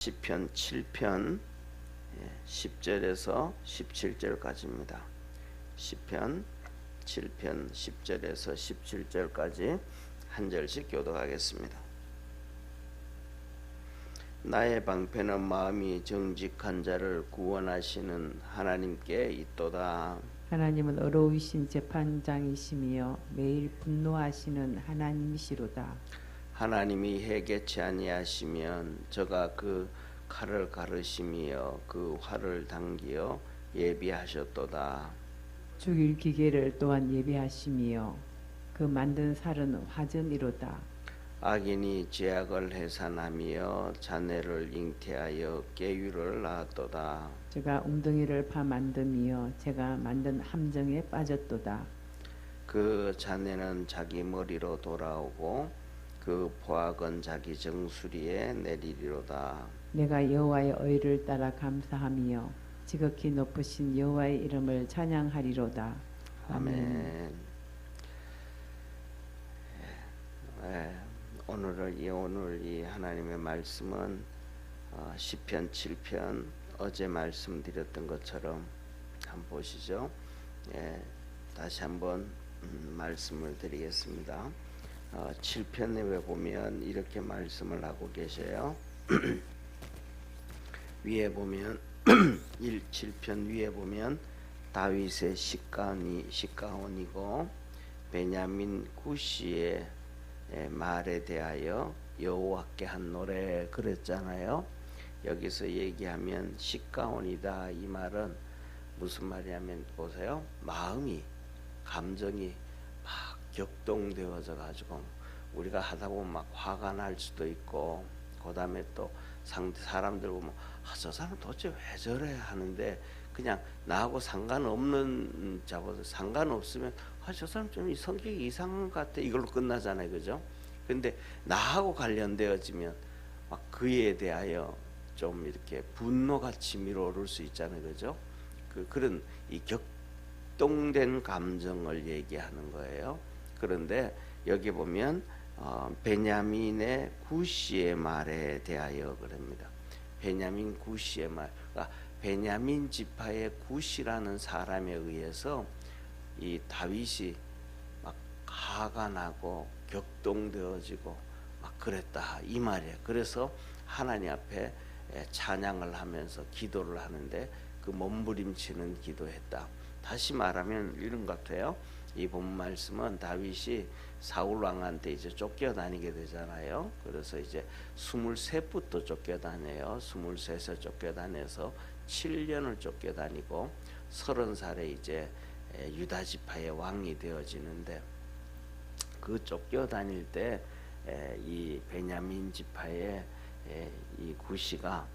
시편 7편 10절에서 17절까지입니다. 시편 7편 10절에서 17절까지 한 절씩 교독하겠습니다. 나의 방패는 마음이 정직한 자를 구원하시는 하나님께 있도다. 하나님은 어로우신 재판장이시며 매일 분노하시는 하나님이시로다. 하나님이 해개치 아니하시면 저가 그 칼을 가르시며 그 활을 당기어 예비하셨도다. 죽일 기계를 또한 예비하시며 그 만든 살은 화전이로다. 악인이 죄악을 해산하며 자네를 잉태하여 계율을 낳았도다. 제가 웅덩이를 파 만듦이여 제가 만든 함정에 빠졌도다. 그 자네는 자기 머리로 돌아오고 그 포악은 자기 정수리에 내리리로다. 내가 여호와의 의를 따라 감사하며 지극히 높으신 여호와의 이름을 찬양하리로다. 아멘. 오늘 이 하나님의 말씀은 시편 7편 어제 말씀드렸던 것처럼 한번 보시죠. 다시 한번 말씀을 드리겠습니다. 7편에 보면 이렇게 말씀을 하고 계셔요. 위에 보면 7편 위에 보면 다윗의 시가온이고 베냐민 구시의 말에 대하여 여호와께 한 노래 그랬잖아요. 여기서 얘기하면 시가온이다, 이 말은 무슨 말이냐면 보세요. 마음이, 감정이 막 격동되어져 가지고 우리가 하다 보면 막 화가 날 수도 있고, 그 다음에 또 사람들 보면 저 사람 도대체 왜 저래 하는데 그냥 나하고 상관없는 자보다 상관없으면 저 사람 좀 성격이 이상한 것 같아, 이걸로 끝나잖아요, 그죠? 근데 나하고 관련되어지면 막 그에 대하여 좀 이렇게 분노같이 밀어오를 수 있잖아요, 그죠? 그런 이 격동된 감정을 얘기하는 거예요. 그런데 여기 보면 베냐민의 구시의 말에 대하여 그럽니다. 베냐민 구시의 말, 그러니까 베냐민 지파의 구시라는 사람에 의해서 이 다윗이 막 화가 나고 격동되어지고 막 그랬다, 이 말이에요. 그래서 하나님 앞에 찬양을 하면서 기도를 하는데 그 몸부림치는 기도했다. 다시 말하면 이런 것 같아요. 이 본 말씀은 다윗이 사울 왕한테 이제 쫓겨다니게 되잖아요. 그래서 이제 23부터 쫓겨다녀요. 23세 쫓겨다녀서 7년을 쫓겨다니고 30살에 이제 유다 지파의 왕이 되어지는데, 그 쫓겨다닐 때 이 베냐민 지파의 이 구시가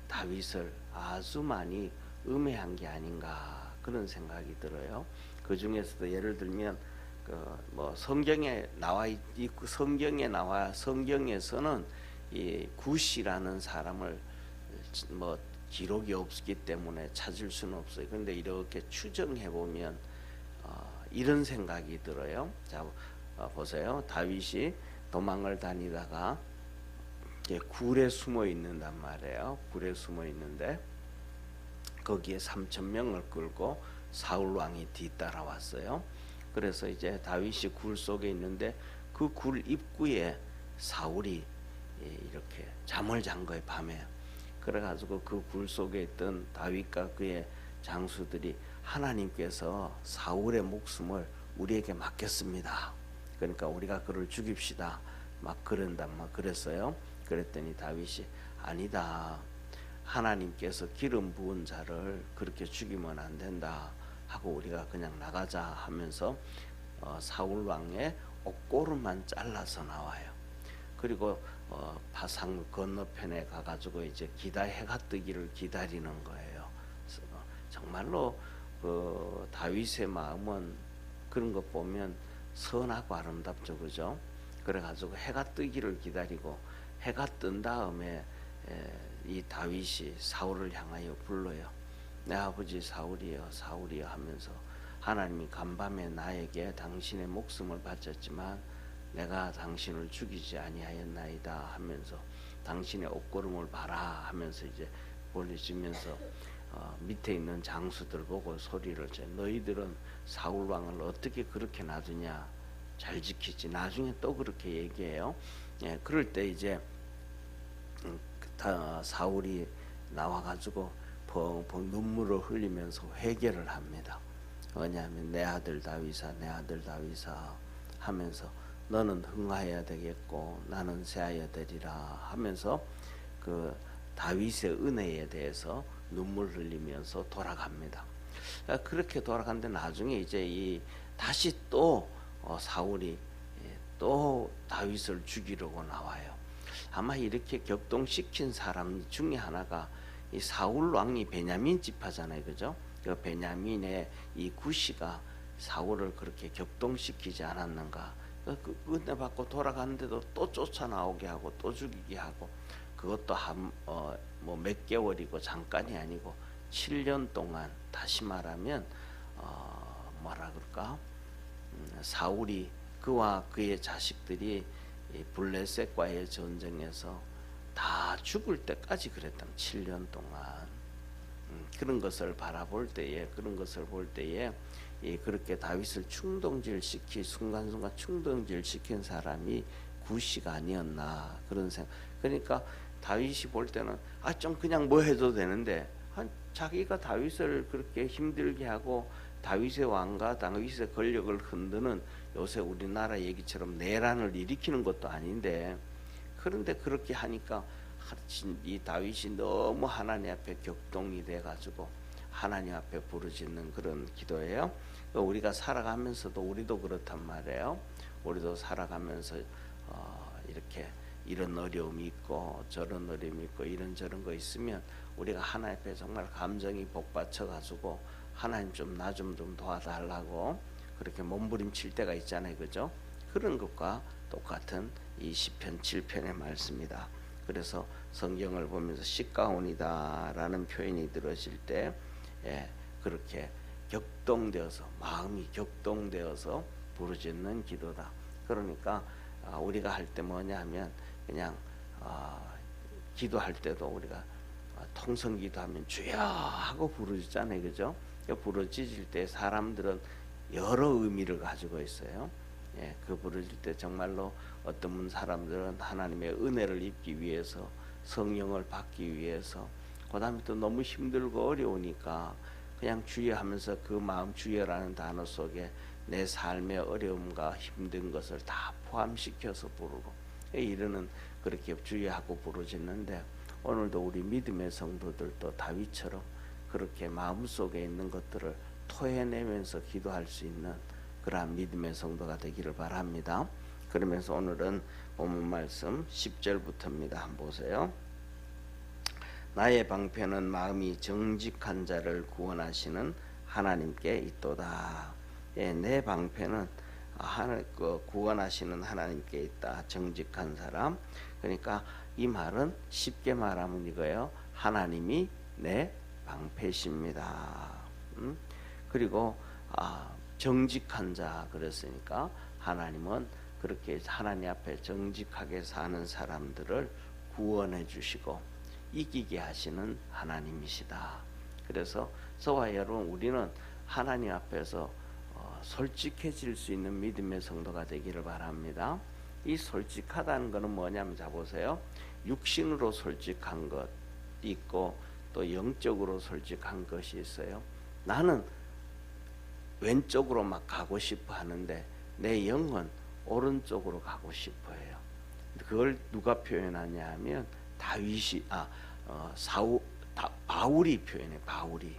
다윗을 아주 많이 음해한 게 아닌가, 그런 생각이 들어요. 그 중에서도 예를 들면 뭐 성경에 성경에서는 이 구시라는 사람을 뭐 기록이 없기 때문에 찾을 수는 없어요. 그런데 이렇게 추정해 보면 이런 생각이 들어요. 자, 보세요. 다윗이 도망을 다니다가 굴에 숨어 있는단 말이에요. 굴에 숨어 있는데 거기에 3,000명을 끌고 사울 왕이 뒤따라왔어요. 그래서 이제 다윗이 굴 속에 있는데 그 굴 입구에 사울이 이렇게 잠을 잔 거예요, 밤에. 그래가지고 그 굴 속에 있던 다윗과 그의 장수들이 하나님께서 사울의 목숨을 우리에게 맡겼습니다. 그러니까 우리가 그를 죽입시다, 막 그랬어요. 그랬더니 다윗이 아니다, 하나님께서 기름 부은 자를 그렇게 죽이면 안 된다 하고 우리가 그냥 나가자 하면서 사울 왕의 옷고름만 잘라서 나와요. 그리고 바상 건너편에 가가지고 이제 해가 뜨기를 기다리는 거예요. 정말로 그 다윗의 마음은 그런 것 보면 선하고 아름답죠, 그죠? 그래가지고 해가 뜨기를 기다리고 해가 뜬 다음에 이 다윗이 사울을 향하여 불러요. 내 아버지 사울이여, 사울이여 하면서 하나님이 간밤에 나에게 당신의 목숨을 바쳤지만 내가 당신을 죽이지 아니하였나이다 하면서 당신의 옷걸음을 봐라 하면서 이제 보내주면서 밑에 있는 장수들 보고 소리를 쳐. 너희들은 사울 왕을 어떻게 그렇게 놔두냐? 잘 지키지. 나중에 또 그렇게 얘기해요. 예, 그럴 때 이제 사울이 나와가지고 펑펑 눈물을 흘리면서 회개를 합니다. 왜냐하면 내 아들 다윗아, 내 아들 다윗아 하면서 너는 흥하여야 되겠고 나는 쇠하여야 되리라 하면서 그 다윗의 은혜에 대해서 눈물 흘리면서 돌아갑니다. 그렇게 돌아갔는데 나중에 이제 다시 또 사울이 또 다윗을 죽이려고 나와요. 아마 이렇게 격동시킨 사람 중에 하나가 이 사울 왕이 베냐민 지파잖아요, 그죠? 그 베냐민의 이 구시가 사울을 그렇게 격동시키지 않았는가? 그 은혜 받고 돌아갔는데도 또 쫓아 나오게 하고 또 죽이게 하고 그것도 뭐 몇 개월이고 잠깐이 아니고 7년 동안 다시 말하면 뭐라 그럴까? 사울이 그와 그의 자식들이 이 블레셋과의 전쟁에서 다 죽을 때까지 그랬다. 7년 동안 그런 것을 바라볼 때에 그런 것을 볼 때에 그렇게 다윗을 순간순간 충동질 시킨 사람이 구시가 아니었나 그런 생각. 그러니까 다윗이 볼 때는 좀 그냥 뭐 해도 되는데 자기가 다윗을 그렇게 힘들게 하고 다윗의 왕과 다윗의 권력을 흔드는 요새 우리나라 얘기처럼 내란을 일으키는 것도 아닌데 그런데 그렇게 하니까 이 다윗이 너무 하나님 앞에 격동이 돼 가지고 하나님 앞에 부르짖는 그런 기도예요. 우리가 살아가면서도 우리도 그렇단 말이에요. 우리도 살아가면서 이렇게 이런 어려움이 있고 저런 어려움이 있고 이런저런 거 있으면 우리가 하나님 앞에 정말 감정이 복받쳐 가지고 하나님 좀 나 좀 도와달라고 그렇게 몸부림칠 때가 있잖아요, 그죠? 그런 것과 똑같은 이 시편 7편의 말씀이다. 그래서 성경을 보면서 시가온이다라는 표현이 들어질 때 그렇게 격동되어서 마음이 격동되어서 부르짖는 기도다. 그러니까 우리가 할 때 뭐냐 하면 그냥 기도할 때도 우리가 통성기도하면 주여 하고 부르짖잖아요, 그죠? 부르짖을 때 사람들은 여러 의미를 가지고 있어요. 그 부르짖을 때 정말로 어떤 사람들은 하나님의 은혜를 입기 위해서 성령을 받기 위해서 그 다음에 또 너무 힘들고 어려우니까 그냥 주여 하면서 그 마음 주여라는 단어 속에 내 삶의 어려움과 힘든 것을 다 포함시켜서 부르고 이르는 그렇게 주여하고 부르짖는데 오늘도 우리 믿음의 성도들도 다윗처럼 그렇게 마음속에 있는 것들을 토해내면서 기도할 수 있는 그러한 믿음의 성도가 되기를 바랍니다. 그러면서 오늘은 본문 말씀 10절부터입니다. 한번 보세요. 나의 방패는 마음이 정직한 자를 구원하시는 하나님께 있도다. 내 방패는 구원하시는 하나님께 있다. 정직한 사람. 그러니까 이 말은 쉽게 말하면 이거예요. 하나님이 내 방패십니다. 그리고 정직한 자 그랬으니까 하나님은 그렇게 하나님 앞에 정직하게 사는 사람들을 구원해 주시고 이기게 하시는 하나님이시다. 그래서 저와 여러분 우리는 하나님 앞에서 솔직해질 수 있는 믿음의 성도가 되기를 바랍니다. 이 솔직하다는 것은 뭐냐면 자 보세요. 육신으로 솔직한 것 있고 또 영적으로 솔직한 것이 있어요. 나는 왼쪽으로 막 가고 싶어 하는데 내 영은 오른쪽으로 가고 싶어 해요. 그걸 누가 표현하냐 하면 바울이 표현해. 바울이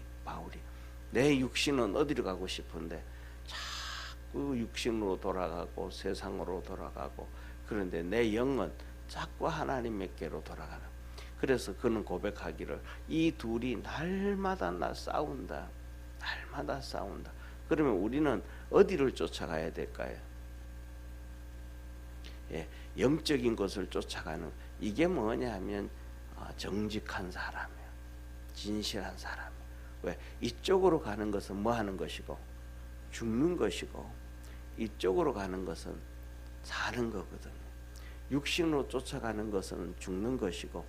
내 육신은 어디로 가고 싶은데 자꾸 육신으로 돌아가고 세상으로 돌아가고 그런데 내 영은 자꾸 하나님께로 돌아가는. 그래서 그는 고백하기를 이 둘이 날마다 싸운다. 그러면 우리는 어디를 쫓아가야 될까요? 영적인 것을 쫓아가는 이게 뭐냐 하면 정직한 사람이에요. 진실한 사람. 왜? 이쪽으로 가는 것은 뭐 하는 것이고 죽는 것이고 이쪽으로 가는 것은 사는 거거든요. 육신으로 쫓아가는 것은 죽는 것이고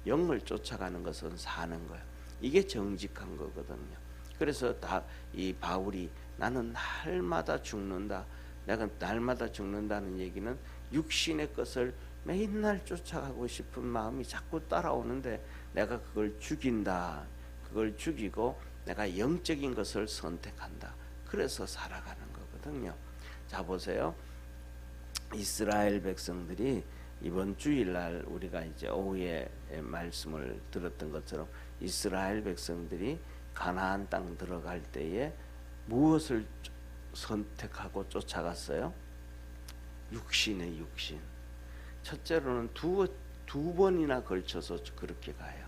영을 쫓아가는 것은 사는 거예요. 이게 정직한 거거든요. 그래서 이 바울이 나는 날마다 죽는다. 내가 날마다 죽는다는 얘기는 육신의 것을 맨날 쫓아가고 싶은 마음이 자꾸 따라오는데 내가 그걸 죽인다. 그걸 죽이고 내가 영적인 것을 선택한다. 그래서 살아가는 거거든요. 자, 보세요. 이스라엘 백성들이 이번 주일날 우리가 이제 오후에 말씀을 들었던 것처럼 이스라엘 백성들이 가나안 땅 들어갈 때에 무엇을 선택하고 쫓아갔어요? 육신의 육신. 첫째로는 두 번이나 걸쳐서 그렇게 가요.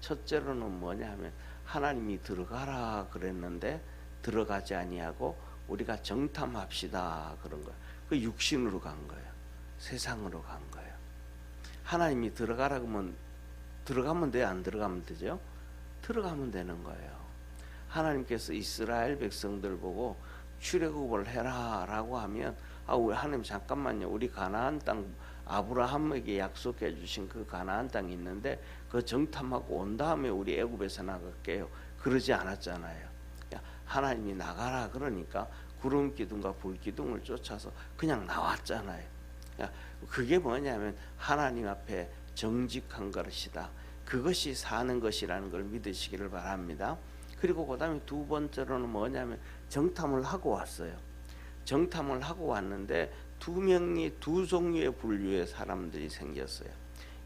첫째로는 뭐냐 하면 하나님이 들어가라 그랬는데 들어가지 아니하고 우리가 정탐합시다 그런 거예요. 그 육신으로 간 거예요. 세상으로 간 거예요. 하나님이 들어가라 그러면 들어가면 돼? 안 들어가면 되죠? 들어가면 되는 거예요. 하나님께서 이스라엘 백성들 보고 출애굽을 해라 라고 하면 우리 하나님 잠깐만요. 우리 가나안 땅 아브라함에게 약속해 주신 그 가나안 땅이 있는데 그 정탐하고 온 다음에 우리 애굽에서 나갈게요. 그러지 않았잖아요. 하나님이 나가라 그러니까 구름 기둥과 불 기둥을 쫓아서 그냥 나왔잖아요. 그게 뭐냐면 하나님 앞에 정직한 것이다. 그것이 사는 것이라는 걸 믿으시기를 바랍니다. 그리고 그 다음에 두 번째로는 뭐냐면 정탐을 하고 왔어요. 정탐을 하고 왔는데 두 종류의 분류의 사람들이 생겼어요.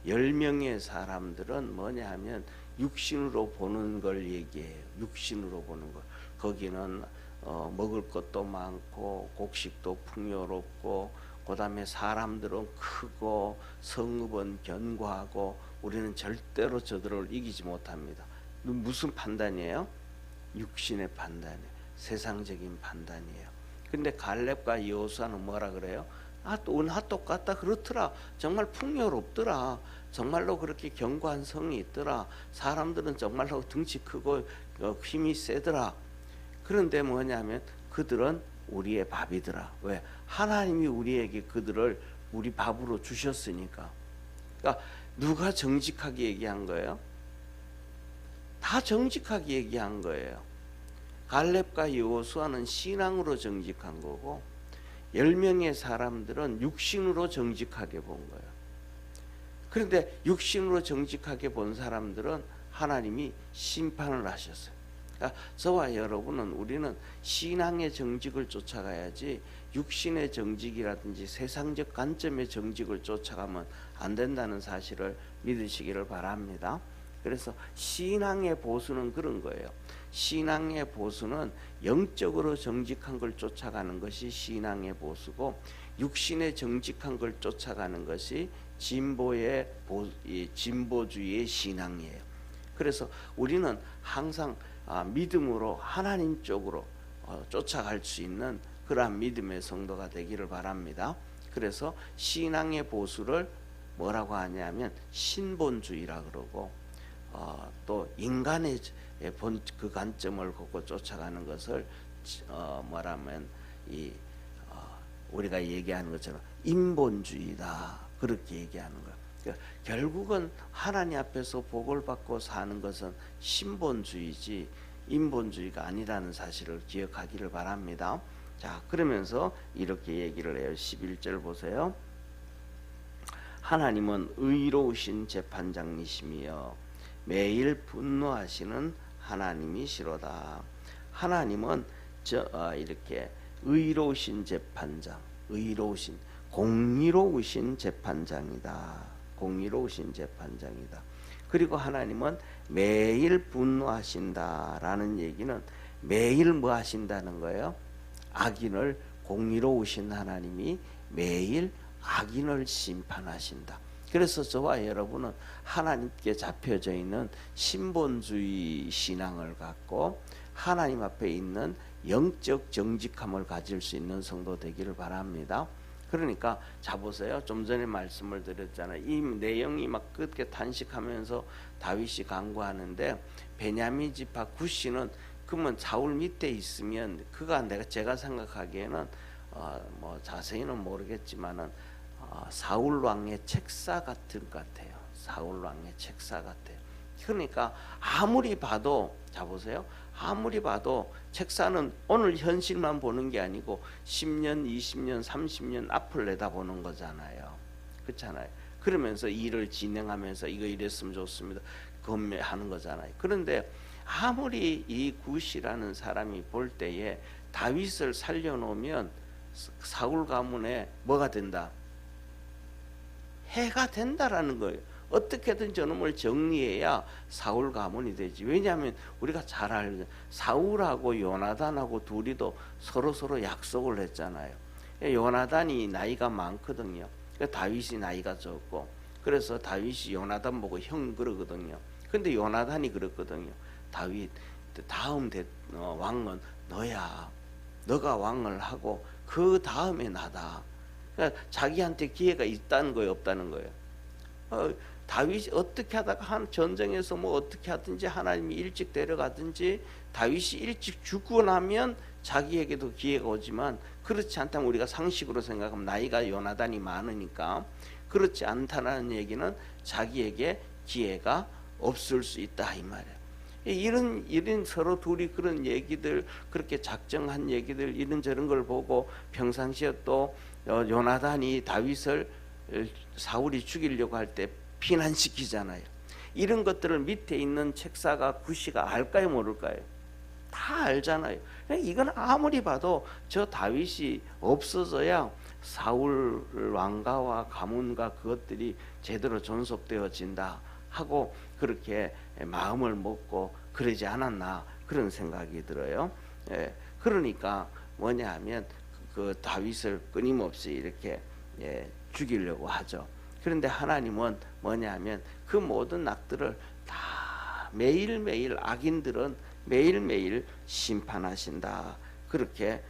10명의 사람들은 뭐냐 하면 육신으로 보는 걸 얘기해요. 육신으로 보는 걸. 거기는 먹을 것도 많고 곡식도 풍요롭고 그 다음에 사람들은 크고 성읍은 견고하고 우리는 절대로 저들을 이기지 못합니다. 무슨 판단이에요? 육신의 판단이에요. 세상적인 판단이에요. 근데 갈렙과 여호수아는 뭐라 그래요? 또 은하 똑같다 그렇더라. 정말 풍요롭더라. 정말로 그렇게 견고한 성이 있더라. 사람들은 정말로 등치 크고 힘이 세더라. 그런데 뭐냐면 그들은 우리의 밥이더라. 왜? 하나님이 우리에게 그들을 우리 밥으로 주셨으니까. 그러니까 누가 정직하게 얘기한 거예요? 다 정직하게 얘기한 거예요. 갈렙과 여호수아는 신앙으로 정직한 거고 10명의 사람들은 육신으로 정직하게 본 거예요. 그런데 육신으로 정직하게 본 사람들은 하나님이 심판을 하셨어요. 그러니까 저와 여러분은 우리는 신앙의 정직을 쫓아가야지 육신의 정직이라든지 세상적 관점의 정직을 쫓아가면 안 된다는 사실을 믿으시기를 바랍니다. 그래서 신앙의 보수는 그런 거예요. 신앙의 보수는 영적으로 정직한 걸 쫓아가는 것이 신앙의 보수고 육신의 정직한 걸 쫓아가는 것이 진보주의의 신앙이에요. 그래서 우리는 항상 믿음으로 하나님 쪽으로 쫓아갈 수 있는 그러한 믿음의 성도가 되기를 바랍니다. 그래서 신앙의 보수를 뭐라고 하냐면 신본주의라 그러고 또 인간의 그 관점을 갖고 쫓아가는 것을 뭐라면 우리가 얘기하는 것처럼 인본주의다 그렇게 얘기하는 거예요. 그러니까 결국은 하나님 앞에서 복을 받고 사는 것은 신본주의지 인본주의가 아니라는 사실을 기억하기를 바랍니다. 자, 그러면서 이렇게 얘기를 해요. 11절 보세요. 하나님은 의로우신 재판장이시며 매일 분노하시는 하나님이시로다. 하나님은 이렇게 의로우신 재판장, 공의로우신 재판장이다. 공의로우신 재판장이다. 그리고 하나님은 매일 분노하신다라는 얘기는 매일 뭐 하신다는 거예요? 악인을 공의로우신 하나님이 매일 악인을 심판하신다. 그래서 저와 여러분은 하나님께 잡혀져 있는 신본주의 신앙을 갖고 하나님 앞에 있는 영적 정직함을 가질 수 있는 성도 되기를 바랍니다. 그러니까 자 보세요. 좀 전에 말씀을 드렸잖아요. 이 내용이 막 끝에 탄식하면서 다윗이 간구하는데 베냐민 지파 굿시는 그러면 사울 밑에 있으면 그가 제가 생각하기에는 뭐 자세히는 모르겠지만은 사울 왕의 책사 같은 것 같아요. 사울 왕의 책사 같아요. 그러니까 아무리 봐도, 자 보세요. 아무리 봐도 책사는 오늘 현실만 보는 게 아니고 10년, 20년, 30년 앞을 내다보는 거잖아요. 그렇잖아요. 그러면서 일을 진행하면서 이거 이랬으면 좋습니다. 건매하는 거잖아요. 그런데 아무리 이 굿이라는 사람이 볼 때에 다윗을 살려놓으면 사울 가문에 뭐가 된다? 해가 된다라는 거예요. 어떻게든 저놈을 정리해야 사울 가문이 되지. 왜냐하면 우리가 잘 알죠. 사울하고 요나단하고 둘이도 서로 약속을 했잖아요. 요나단이 나이가 많거든요. 다윗이 나이가 적고, 그래서 다윗이 요나단 보고 형 그러거든요. 근데 요나단이 그랬거든요. 다윗, 다음 왕은 너야. 너가 왕을 하고 그 다음에 나다. 그러니까 자기한테 기회가 있다는 거예요, 없다는 거예요. 다윗이 어떻게 하다가 한 전쟁에서 뭐 어떻게 하든지 하나님이 일찍 데려가든지 다윗이 일찍 죽고 나면 자기에게도 기회가 오지만, 그렇지 않다면 우리가 상식으로 생각하면 나이가 요나단이 많으니까 그렇지 않다는 얘기는 자기에게 기회가 없을 수 있다 이 말이에요. 이런 서로 둘이 그런 얘기들, 그렇게 작정한 얘기들, 이런저런 걸 보고 평상시에 또 요나단이 다윗을 사울이 죽이려고 할 때 피난시키잖아요. 이런 것들을 밑에 있는 책사가 구시가 알까요, 모를까요? 다 알잖아요. 이건 아무리 봐도 저 다윗이 없어져야 사울 왕가와 가문과 그것들이 제대로 존속되어진다 하고 그렇게 마음을 먹고 그러지 않았나, 그런 생각이 들어요. 그러니까 뭐냐 하면 그 다윗을 끊임없이 이렇게 죽이려고 하죠. 그런데 하나님은 뭐냐 하면 그 모든 악들을 다 매일매일, 악인들은 매일매일 심판하신다. 그렇게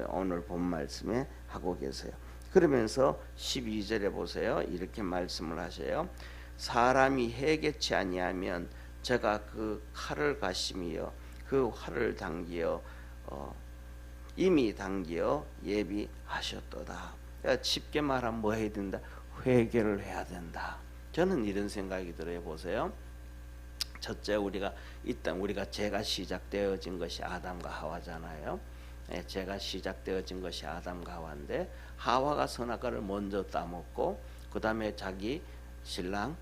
오늘 본 말씀에 하고 계세요. 그러면서 12절에 보세요. 이렇게 말씀을 하셔요. 사람이 해개치 아니하면 제가 그 칼을 가심이여 그 활을 당기어 이미 당기어 예비하셨도다. 그러니까 쉽게 말하면 뭐 해야 된다? 회개를 해야 된다. 저는 이런 생각이 들어요. 보세요. 첫째, 우리가 죄가 시작되어진 것이 아담과 하와잖아요. 죄가 시작되어진 것이 아담과 하와인데, 하와가 선악과를 먼저 따먹고 그 다음에 자기 신랑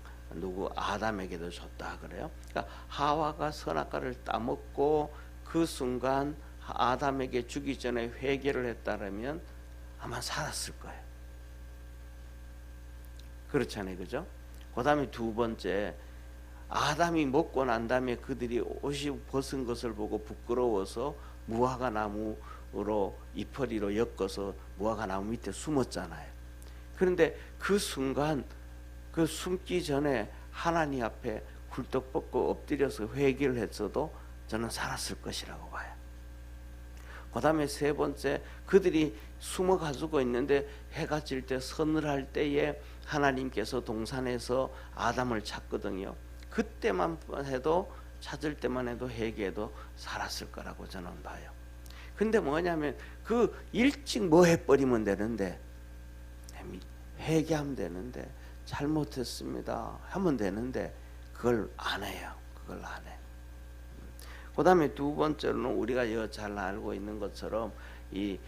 아담에게도 줬다 그래요. 그러니까 하와가 선악과를 따먹고 그 순간 아담에게 주기 전에 회개를 했다면 아마 살았을 거예요. 그렇잖아요, 그죠? 그 다음에 두 번째, 아담이 먹고 난 다음에 그들이 옷이 벗은 것을 보고 부끄러워서 무화과 나무로 이파리로 엮어서 무화과 나무 밑에 숨었잖아요. 그런데 그 순간, 그 숨기 전에 하나님 앞에 굴떡 뻗고 엎드려서 회개를 했어도 저는 살았을 것이라고 봐요. 그 다음에 세 번째, 그들이 숨어 가지고 있는데 해가 질 때 서늘할 때에 하나님께서 동산에서 아담을 찾거든요. 그때만 해도, 찾을 때만 해도 회개해도 살았을 거라고 저는 봐요. 근데 뭐냐면 그 일찍 뭐 해버리면 되는데, 회개하면 되는데, 잘못했습니다 하면 되는데 그걸 안 해요. 그걸 안 해. 그 다음에 두 번째로는 우리가 잘 알고 있는 것처럼 이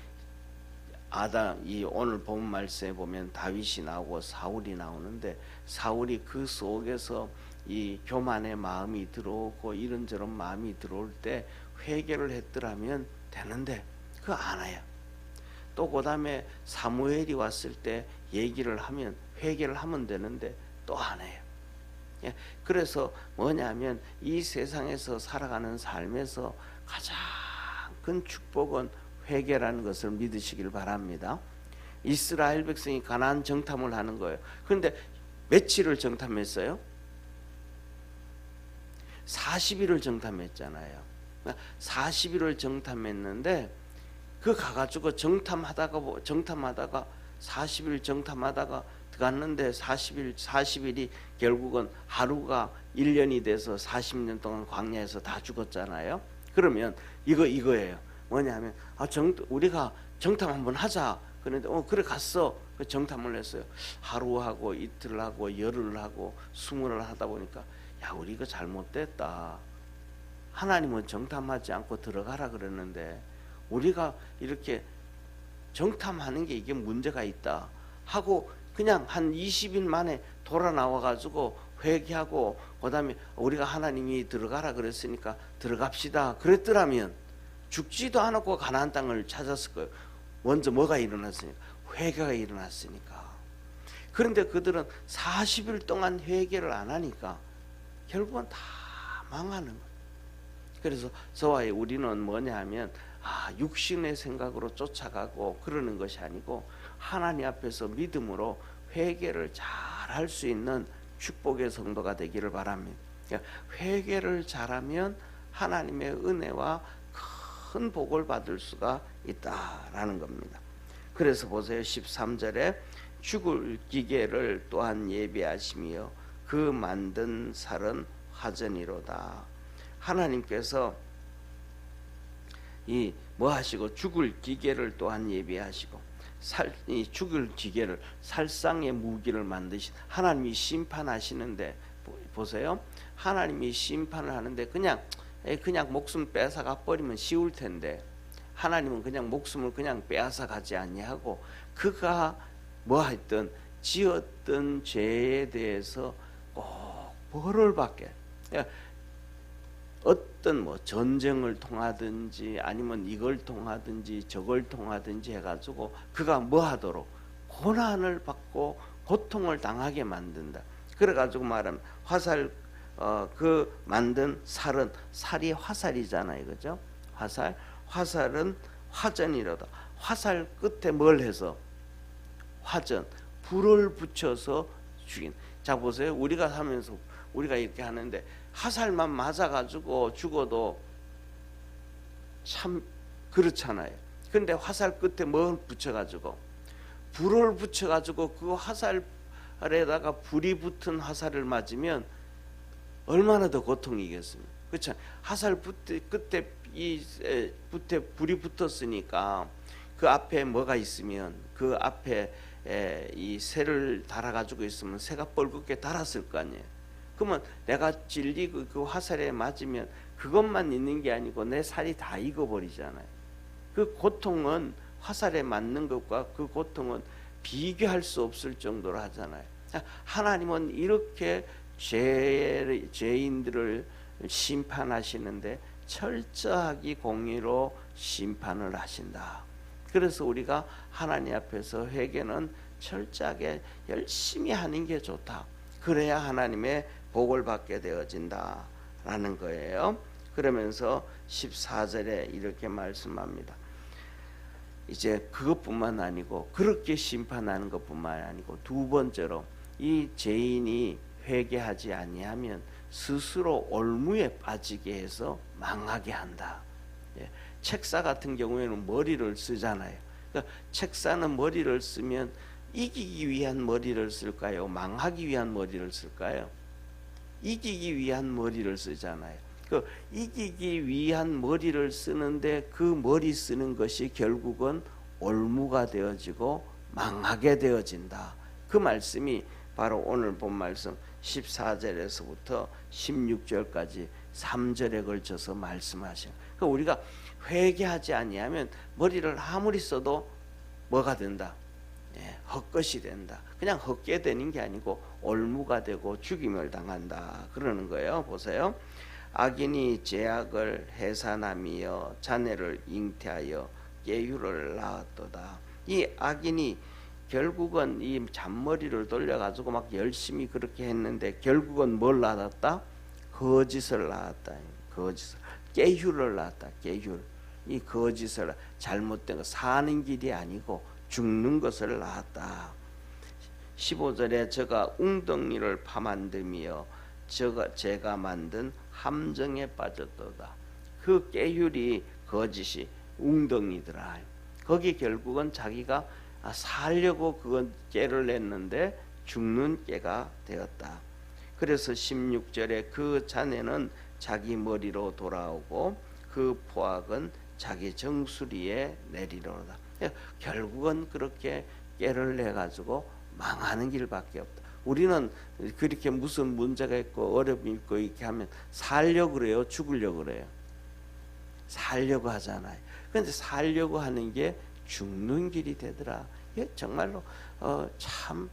오늘 본 말씀에 보면 다윗이 나오고 사울이 나오는데, 사울이 그 속에서 이 교만의 마음이 들어오고 이런저런 마음이 들어올 때 회개를 했더라면 되는데 그거 안 해요. 또 그 다음에 사무엘이 왔을 때 얘기를 하면, 회개를 하면 되는데 또 안 해요. 그래서 뭐냐면 이 세상에서 살아가는 삶에서 가장 큰 축복은 회개라는 것을 믿으시길 바랍니다. 이스라엘 백성이 가나안 정탐을 하는 거예요. 그런데 며칠을 정탐했어요? 40일을 정탐했잖아요. 40일을 정탐했는데 그 가가지고 정탐하다가 40일 정탐하다가 갔는데 40일이 결국은 하루가 1년이 돼서 40년 동안 광야에서 다 죽었잖아요. 그러면 이거예요. 뭐냐면 우리가 정탐 한번 하자. 그런데 그래 갔어. 그 정탐을 했어요. 하루 하고 이틀 하고 열흘 하고 20을 하다 보니까 야, 우리 이거 잘못됐다. 하나님은 정탐하지 않고 들어가라 그랬는데 우리가 이렇게 정탐하는 게 이게 문제가 있다 하고 그냥 한 20일 만에 돌아 나와 가지고 회개하고 그다음에 우리가 하나님이 들어가라 그랬으니까 들어갑시다 그랬더라면 죽지도 않았고 가나안 땅을 찾았을 거예요. 먼저 뭐가 일어났으니까? 회개가 일어났으니까. 그런데 그들은 40일 동안 회개를 안 하니까 결국은 다 망하는 거예요. 그래서 저와 우리는 뭐냐 하면 육신의 생각으로 쫓아가고 그러는 것이 아니고 하나님 앞에서 믿음으로 회개를 잘 할 수 있는 축복의 성도가 되기를 바랍니다. 회개를 잘하면 하나님의 은혜와 큰 복을 받을 수가 있다라는 겁니다. 그래서 보세요. 13절에 죽을 기계를 또한 예비하시며 그 만든 살은 화전이로다. 하나님께서 이 뭐 하시고 죽을 기계를 또한 예비하시고 이 죽을 기계를 살상의 무기를 만드신 하나님이 심판하시는데 보세요. 하나님이 심판을 하는데 그냥 목숨 뺏어가 버리면 쉬울 텐데 하나님은 그냥 목숨을 그냥 빼앗아 가지 아니하고 그가 뭐 했든 지었던 죄에 대해서 꼭 벌을 받게. 어떤 뭐 전쟁을 통하든지 아니면 이걸 통하든지 저걸 통하든지 해가지고 그가 뭐 하도록 고난을 받고 고통을 당하게 만든다. 그래가지고 말하면 화살 그 만든 살이 화살이잖아요, 그죠? 화살은 화전이로다. 화살 끝에 뭘 해서 화전 불을 붙여서 죽인. 자 보세요. 우리가 하면서 우리가 이렇게 하는데 화살만 맞아가지고 죽어도 참 그렇잖아요. 그런데 화살 끝에 뭘 붙여가지고 불을 붙여가지고 그 화살에다가 불이 붙은 화살을 맞으면 얼마나 더 고통이겠습니까? 그렇죠? 화살 끝에 붙에 불이 붙었으니까 그 앞에 뭐가 있으면 그 앞에 이 새를 달아가지고 있으면 새가 뻘겋게 달았을 거 아니에요. 그러면 내가 찔리고 그 화살에 맞으면 그것만 있는 게 아니고 내 살이 다 익어버리잖아요. 그 고통은 화살에 맞는 것과 그 고통은 비교할 수 없을 정도로 하잖아요. 하나님은 이렇게 죄인들을 심판하시는데 철저하게 공의로 심판을 하신다. 그래서 우리가 하나님 앞에서 회개는 철저하게 열심히 하는 게 좋다. 그래야 하나님의 복을 받게 되어진다라는 거예요. 그러면서 14절에 이렇게 말씀합니다. 이제 그것뿐만 아니고 그렇게 심판하는 것뿐만 아니고 두 번째로 이 죄인이 회개하지 아니하면 스스로 올무에 빠지게 해서 망하게 한다. 책사 같은 경우에는 머리를 쓰잖아요. 그러니까 책사는 머리를 쓰면 이기기 위한 머리를 쓸까요? 망하기 위한 머리를 쓸까요? 이기기 위한 머리를 쓰잖아요. 그 이기기 위한 머리를 쓰는데 그 머리 쓰는 것이 결국은 올무가 되어지고 망하게 되어진다. 그 말씀이 바로 오늘 본 말씀 14절에서부터 16절까지 3절에 걸쳐서 말씀하셔요. 그러니까 우리가 회개하지 아니하면 머리를 아무리 써도 뭐가 된다? 헛것이 된다. 그냥 헛게 되는 게 아니고 올무가 되고 죽임을 당한다. 그러는 거예요. 보세요. 악인이 죄악을 해산하며 자네를 잉태하여 계율을 낳았도다. 이 악인이 결국은 이 잔머리를 돌려가지고 막 열심히 그렇게 했는데 결국은 뭘 낳았다? 거짓을 낳았다. 거짓을. 계율을 낳았다. 계율. 이 거짓을 잘못된 거 사는 길이 아니고 죽는 것을 낳았다. 15절에 저가 웅덩이를 파만들며 제가 만든 함정에 빠졌도다. 그 계율이 거짓이 웅덩이더라. 거기 결국은 자기가 살려고 그건 깨를 냈는데 죽는 깨가 되었다. 그래서 16절에 그 자네는 자기 머리로 돌아오고 그 포악은 자기 정수리에 내리로다. 결국은 그렇게 깨를 내 가지고 망하는 길밖에 없다. 우리는 그렇게 무슨 문제가 있고 어려움이 있고 이렇게 하면 살려고 그래요, 죽으려고 그래요? 살려고 하잖아요. 그런데 살려고 하는 게 죽는 길이 되더라. 이게 정말로 참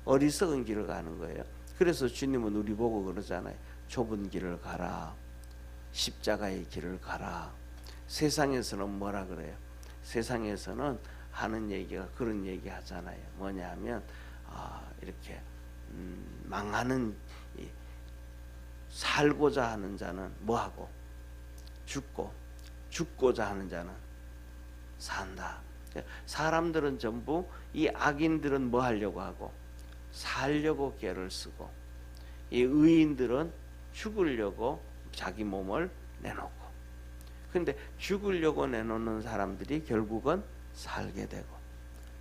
어리석은 길을 가는 거예요. 그래서 주님은 우리 보고 그러잖아요. 좁은 길을 가라. 십자가의 길을 가라. 세상에서는 뭐라 그래요? 세상에서는 하는 얘기가 그런 얘기 하잖아요. 뭐냐 하면 이렇게 망하는 살고자 하는 자는 뭐하고? 죽고, 죽고자 하는 자는 산다. 사람들은 전부 이 악인들은 뭐 하려고 하고? 살려고 깨를 쓰고, 이 의인들은 죽으려고 자기 몸을 내놓고. 근데 죽으려고 내놓는 사람들이 결국은 살게 되고,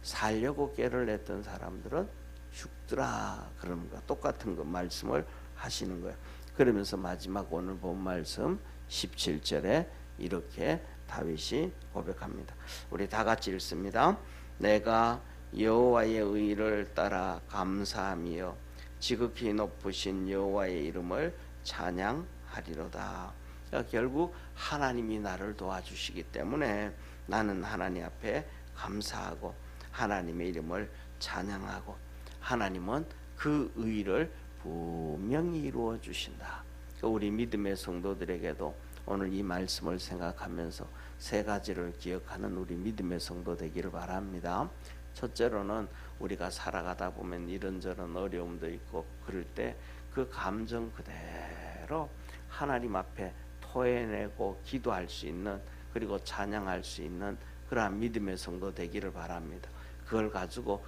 살려고 깨를 냈던 사람들은 죽더라. 그런 거 똑같은 거 말씀을 하시는 거예요. 그러면서 마지막 오늘 본 말씀 17절에 이렇게 다윗이 고백합니다. 우리 다 같이 읽습니다. 내가 여호와의 의를 따라 감사하며 지극히 높으신 여호와의 이름을 찬양하리로다. 그러니까 결국 하나님이 나를 도와주시기 때문에 나는 하나님 앞에 감사하고 하나님의 이름을 찬양하고 하나님은 그 의를 분명히 이루어 주신다. 우리 믿음의 성도들에게도 오늘 이 말씀을 생각하면서 세 가지를 기억하는 우리 믿음의 성도 되기를 바랍니다. 첫째로는 우리가 살아가다 보면 이런저런 어려움도 있고 그럴 때 그 감정 그대로 하나님 앞에 토해내고 기도할 수 있는, 그리고 찬양할 수 있는 그러한 믿음의 성도 되기를 바랍니다. 그걸 가지고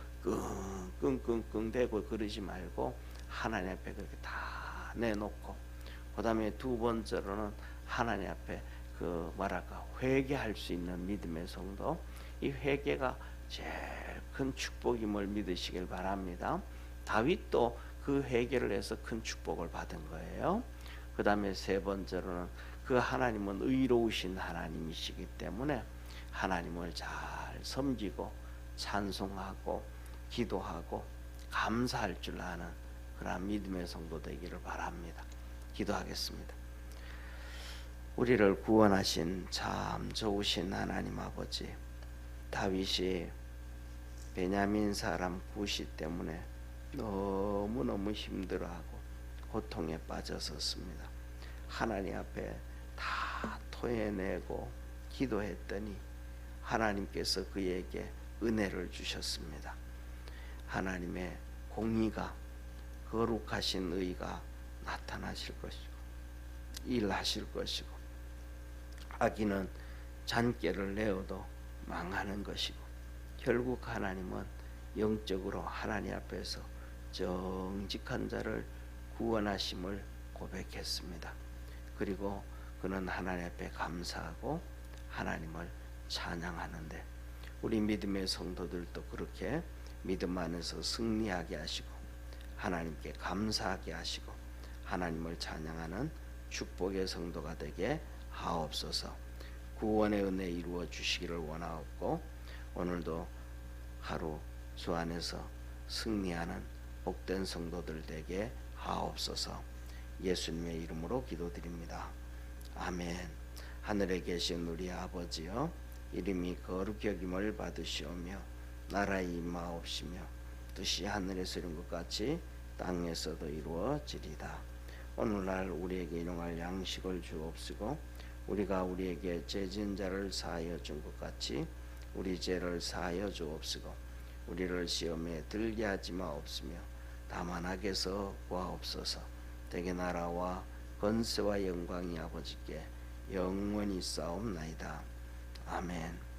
끙끙끙대고 그러지 말고 하나님 앞에 그렇게 다 내놓고, 그 다음에 두 번째로는 하나님 앞에 회개할 수 있는 믿음의 성도. 이 회개가 제일 큰 축복임을 믿으시길 바랍니다. 다윗도 그 회개를 해서 큰 축복을 받은 거예요. 그 다음에 세 번째로는 그 하나님은 의로우신 하나님이시기 때문에 하나님을 잘 섬기고 찬송하고 기도하고 감사할 줄 아는 그런 믿음의 성도 되기를 바랍니다. 기도하겠습니다. 우리를 구원하신 참 좋으신 하나님 아버지, 다윗이 베냐민 사람 구시 때문에 너무너무 힘들어하고 고통에 빠졌었습니다. 하나님 앞에 다 토해내고 기도했더니 하나님께서 그에게 은혜를 주셨습니다. 하나님의 공의가, 거룩하신 의가 나타나실 것이고 일하실 것이고, 악인은 잔꾀를 내어도 망하는 것이고, 결국 하나님은 영적으로 하나님 앞에서 정직한 자를 구원하심을 고백했습니다. 그리고 그는 하나님 앞에 감사하고 하나님을 찬양하는데, 우리 믿음의 성도들도 그렇게 믿음 안에서 승리하게 하시고 하나님께 감사하게 하시고 하나님을 찬양하는 축복의 성도가 되게 하옵소서. 구원의 은혜 이루어 주시기를 원하옵고, 오늘도 하루 주 안에서 승리하는 복된 성도들 되게 하옵소서. 예수님의 이름으로 기도드립니다. 아멘. 하늘에 계신 우리 아버지여, 이름이 거룩히 여김을 받으시오며 나라의 임하옵시며 뜻이 하늘에서 이룬 것 같이 땅에서도 이루어지리다. 오늘날 우리에게 일용할 양식을 주옵시고, 우리가 우리에게 죄진 자를 사하여 준 것 같이 우리 죄를 사하여 주옵시고, 우리를 시험에 들게 하지 마옵시며 다만 악에서 구하옵소서. 대개 나라와 권세와 영광이 아버지께 영원히 싸움나이다. 아멘.